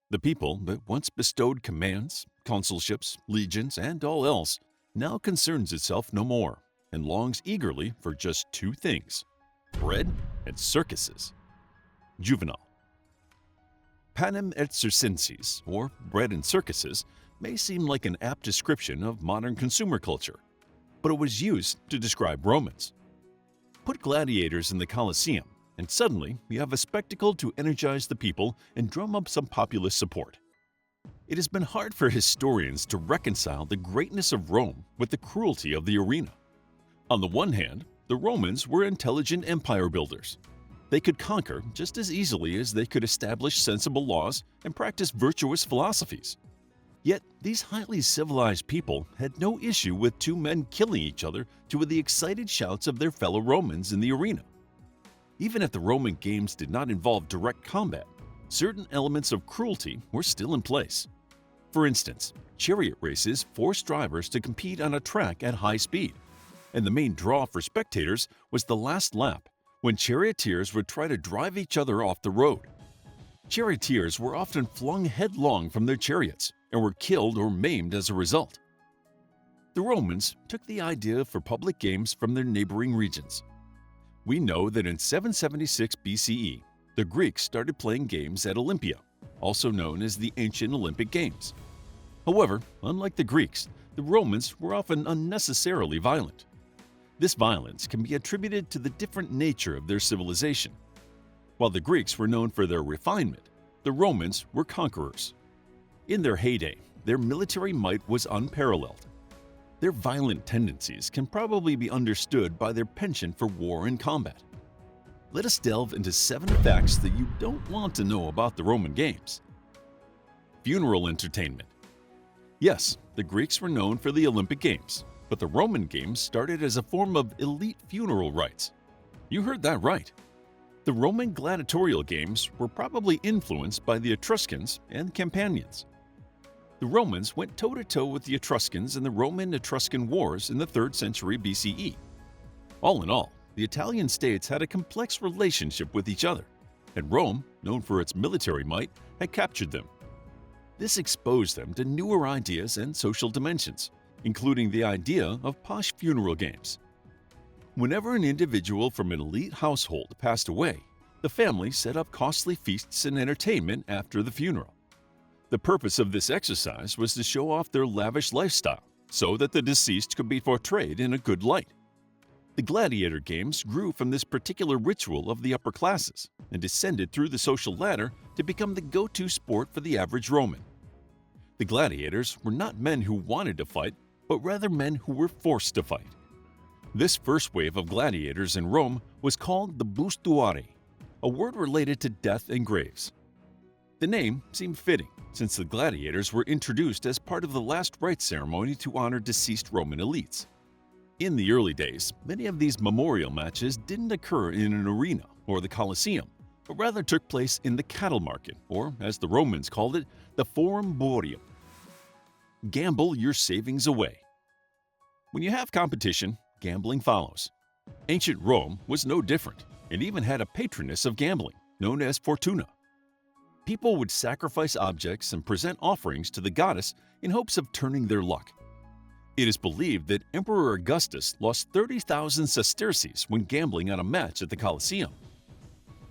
The people that once bestowed commands, consulships, legions, and all else now concerns itself no more and longs eagerly for just two things: bread and circuses. Juvenal. Panem et circenses, or bread and circuses, may seem like an apt description of modern consumer culture, but it was used to describe Romans. Put gladiators in the Colosseum, and suddenly you have a spectacle to energize the people and drum up some populist support. It has been hard for historians to reconcile the greatness of Rome with the cruelty of the arena. On the one hand, the Romans were intelligent empire builders. They could conquer just as easily as they could establish sensible laws and practice virtuous philosophies. Yet these highly civilized people had no issue with two men killing each other to the excited shouts of their fellow Romans in the arena. Even if the Roman games did not involve direct combat, certain elements of cruelty were still in place. For instance, chariot races forced drivers to compete on a track at high speed, and the main draw for spectators was the last lap, when charioteers would try to drive each other off the road. Charioteers were often flung headlong from their chariots and were killed or maimed as a result. The Romans took the idea for public games from their neighboring regions. We know that in 776 BCE, the Greeks started playing games at Olympia, also known as the ancient Olympic Games. However, unlike the Greeks, the Romans were often unnecessarily violent. This violence can be attributed to the different nature of their civilization. While the Greeks were known for their refinement, the Romans were conquerors. In their heyday, their military might was unparalleled. Their violent tendencies can probably be understood by their penchant for war and combat. Let us delve into 7 facts that you don't want to know about the Roman games. Funeral entertainment. Yes, the Greeks were known for the Olympic Games, but the Roman games started as a form of elite funeral rites. You heard that right. The Roman gladiatorial games were probably influenced by the Etruscans and Campanians. The Romans went toe-to-toe with the Etruscans in the Roman-Etruscan Wars in the 3rd century BCE. All in all, the Italian states had a complex relationship with each other, and Rome, known for its military might, had captured them. This exposed them to newer ideas and social dimensions, including the idea of posh funeral games. Whenever an individual from an elite household passed away, the family set up costly feasts and entertainment after the funeral. The purpose of this exercise was to show off their lavish lifestyle so that the deceased could be portrayed in a good light. The gladiator games grew from this particular ritual of the upper classes and descended through the social ladder to become the go-to sport for the average Roman. The gladiators were not men who wanted to fight, but rather men who were forced to fight. This first wave of gladiators in Rome was called the bustuari, a word related to death and graves. The name seemed fitting, since the gladiators were introduced as part of the last rites ceremony to honor deceased Roman elites. In the early days, many of these memorial matches didn't occur in an arena or the Colosseum, but rather took place in the cattle market, or as the Romans called it, the Forum Boarium. Gamble your savings away. When you have competition, gambling follows. Ancient Rome was no different, and even had a patroness of gambling, known as Fortuna. People would sacrifice objects and present offerings to the goddess in hopes of turning their luck. It is believed that Emperor Augustus lost 30,000 sesterces when gambling on a match at the Colosseum.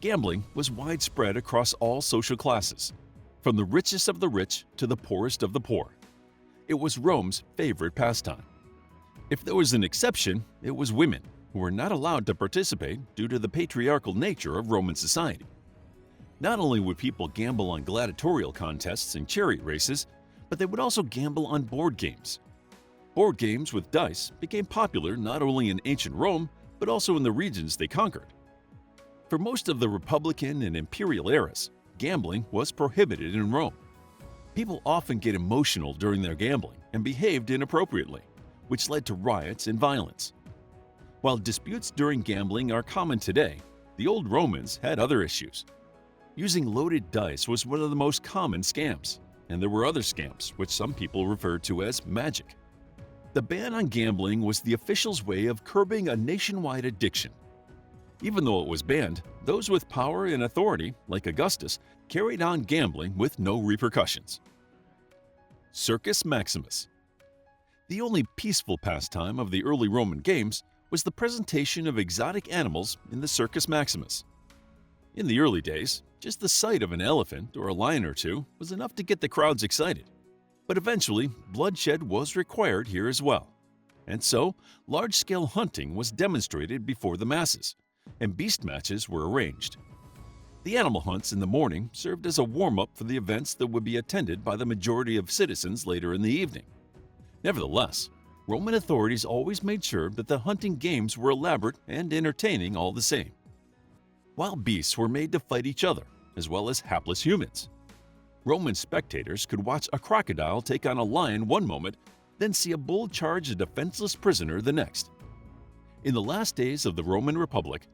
Gambling was widespread across all social classes, from the richest of the rich to the poorest of the poor. It was Rome's favorite pastime. If there was an exception, it was women, who were not allowed to participate due to the patriarchal nature of Roman society. Not only would people gamble on gladiatorial contests and chariot races, but they would also gamble on board games. Board games with dice became popular not only in ancient Rome, but also in the regions they conquered. For most of the Republican and Imperial eras, gambling was prohibited in Rome. People often get emotional during their gambling and behaved inappropriately, which led to riots and violence. While disputes during gambling are common today, the old Romans had other issues. Using loaded dice was one of the most common scams, and there were other scams which some people referred to as magic. The ban on gambling was the officials' way of curbing a nationwide addiction. Even though it was banned, those with power and authority, like Augustus, carried on gambling with no repercussions. Circus Maximus. The only peaceful pastime of the early Roman games was the presentation of exotic animals in the Circus Maximus. In the early days, just the sight of an elephant or a lion or two was enough to get the crowds excited. But eventually, bloodshed was required here as well. And so, large-scale hunting was demonstrated before the masses, and beast matches were arranged. The animal hunts in the morning served as a warm-up for the events that would be attended by the majority of citizens later in the evening. Nevertheless, Roman authorities always made sure that the hunting games were elaborate and entertaining all the same. Wild beasts were made to fight each other, as well as hapless humans. Roman spectators could watch a crocodile take on a lion one moment, then see a bull charge a defenseless prisoner the next. In the last days of the Roman Republic,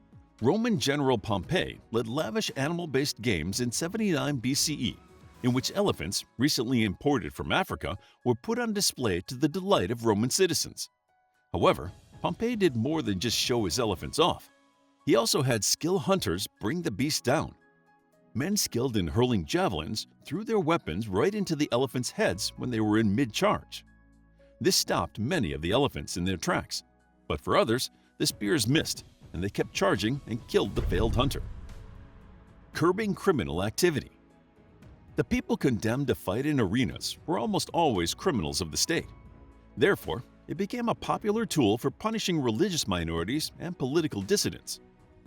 Roman General Pompey led lavish animal-based games in 79 BCE, in which elephants, recently imported from Africa, were put on display to the delight of Roman citizens. However, Pompey did more than just show his elephants off. He also had skilled hunters bring the beasts down. Men skilled in hurling javelins threw their weapons right into the elephants' heads when they were in mid-charge. This stopped many of the elephants in their tracks, but for others, the spears missed, and they kept charging and killed the failed hunter. Curbing criminal activity. The people condemned to fight in arenas were almost always criminals of the state. Therefore, it became a popular tool for punishing religious minorities and political dissidents.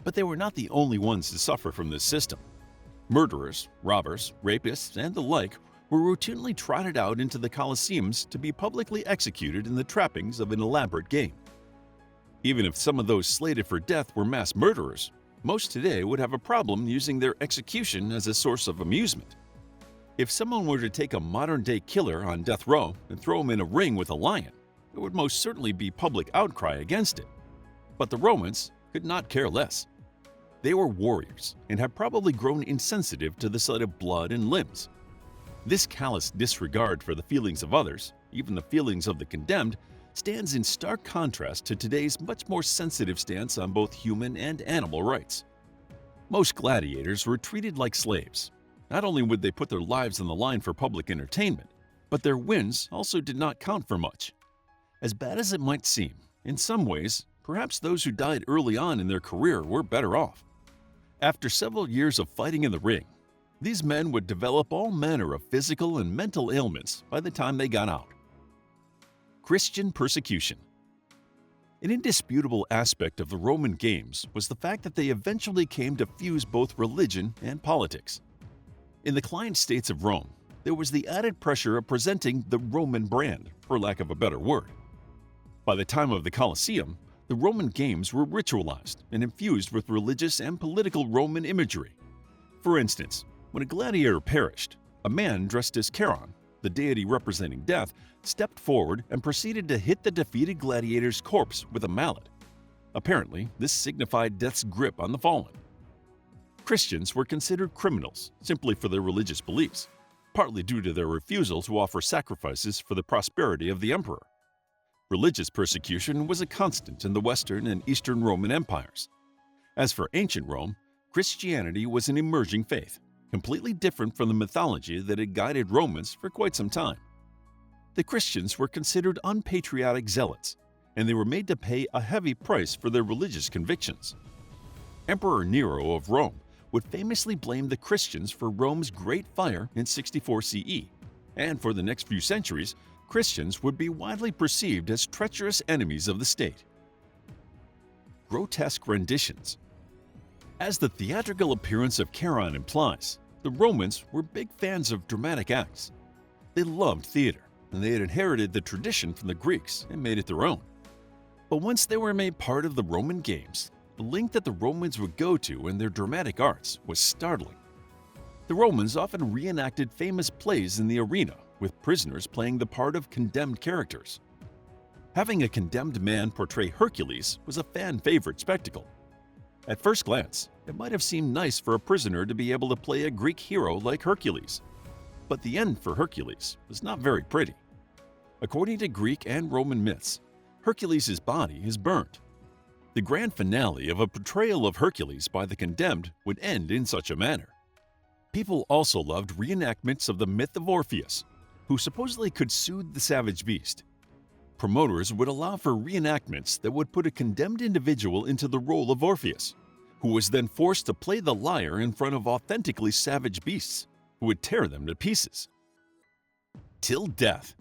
But they were not the only ones to suffer from this system. Murderers, robbers, rapists, and the like were routinely trotted out into the Colosseums to be publicly executed in the trappings of an elaborate game. Even if some of those slated for death were mass murderers, most today would have a problem using their execution as a source of amusement. If someone were to take a modern-day killer on death row and throw him in a ring with a lion, there would most certainly be public outcry against it. But the Romans could not care less. They were warriors and had probably grown insensitive to the sight of blood and limbs. This callous disregard for the feelings of others, even the feelings of the condemned, stands in stark contrast to today's much more sensitive stance on both human and animal rights. Most gladiators were treated like slaves. Not only would they put their lives on the line for public entertainment, but their wins also did not count for much. As bad as it might seem, in some ways, perhaps those who died early on in their career were better off. After several years of fighting in the ring, these men would develop all manner of physical and mental ailments by the time they got out. Christian persecution. An indisputable aspect of the Roman games was the fact that they eventually came to fuse both religion and politics. In the client states of Rome, there was the added pressure of presenting the Roman brand, for lack of a better word. By the time of the Colosseum, the Roman games were ritualized and infused with religious and political Roman imagery. For instance, when a gladiator perished, a man dressed as Charon, the deity representing death, stepped forward and proceeded to hit the defeated gladiator's corpse with a mallet. Apparently, this signified death's grip on the fallen. Christians were considered criminals simply for their religious beliefs, partly due to their refusal to offer sacrifices for the prosperity of the emperor. Religious persecution was a constant in the Western and Eastern Roman empires. As for ancient Rome, Christianity was an emerging faith, completely different from the mythology that had guided Romans for quite some time. The Christians were considered unpatriotic zealots, and they were made to pay a heavy price for their religious convictions. Emperor Nero of Rome would famously blame the Christians for Rome's Great Fire in 64 CE, and for the next few centuries, Christians would be widely perceived as treacherous enemies of the state. Grotesque renditions. As the theatrical appearance of Charon implies, the Romans were big fans of dramatic acts. They loved theater, and they had inherited the tradition from the Greeks and made it their own. But once they were made part of the Roman games, the length that the Romans would go to in their dramatic arts was startling. The Romans often reenacted famous plays in the arena, with prisoners playing the part of condemned characters. Having a condemned man portray Hercules was a fan-favorite spectacle. At first glance, it might have seemed nice for a prisoner to be able to play a Greek hero like Hercules. But the end for Hercules was not very pretty. According to Greek and Roman myths, Hercules' body is burnt. The grand finale of a portrayal of Hercules by the condemned would end in such a manner. People also loved reenactments of the myth of Orpheus, who supposedly could soothe the savage beast. Promoters would allow for reenactments that would put a condemned individual into the role of Orpheus, who was then forced to play the lyre in front of authentically savage beasts, who would tear them to pieces. Till death.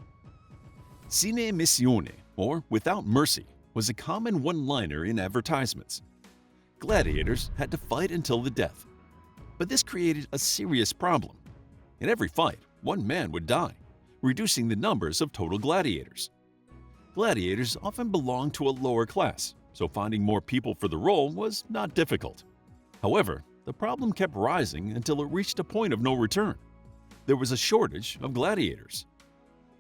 Sine missione, or without mercy, was a common one-liner in advertisements. Gladiators had to fight until the death. But this created a serious problem. In every fight, one man would die, reducing the numbers of total gladiators. Gladiators often belonged to a lower class, so finding more people for the role was not difficult. However, the problem kept rising until it reached a point of no return. There was a shortage of gladiators.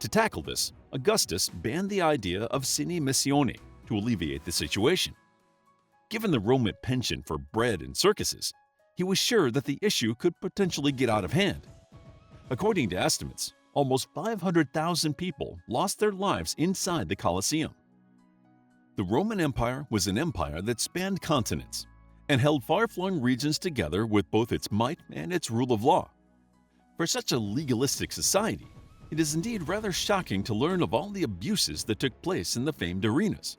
To tackle this, Augustus banned the idea of sine missione to alleviate the situation. Given the Roman penchant for bread and circuses, he was sure that the issue could potentially get out of hand. According to estimates, almost 500,000 people lost their lives inside the Colosseum. The Roman Empire was an empire that spanned continents and held far-flung regions together with both its might and its rule of law. For such a legalistic society, it is indeed rather shocking to learn of all the abuses that took place in the famed arenas.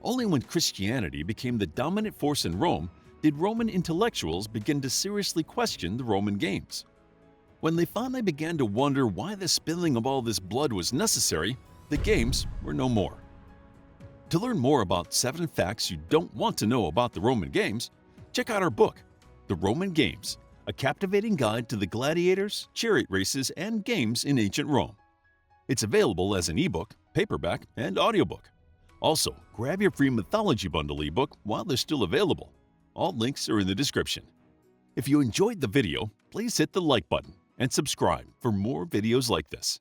Only when Christianity became the dominant force in Rome did Roman intellectuals begin to seriously question the Roman games. When they finally began to wonder why the spilling of all this blood was necessary, the games were no more. To learn more about 7 facts you don't want to know about the Roman games, check out our book, The Roman Games, a captivating guide to the gladiators, chariot races, and games in ancient Rome. It's available as an ebook, paperback, and audiobook. Also, grab your free mythology bundle ebook while they're still available. All links are in the description. If you enjoyed the video, please hit the like button and subscribe for more videos like this.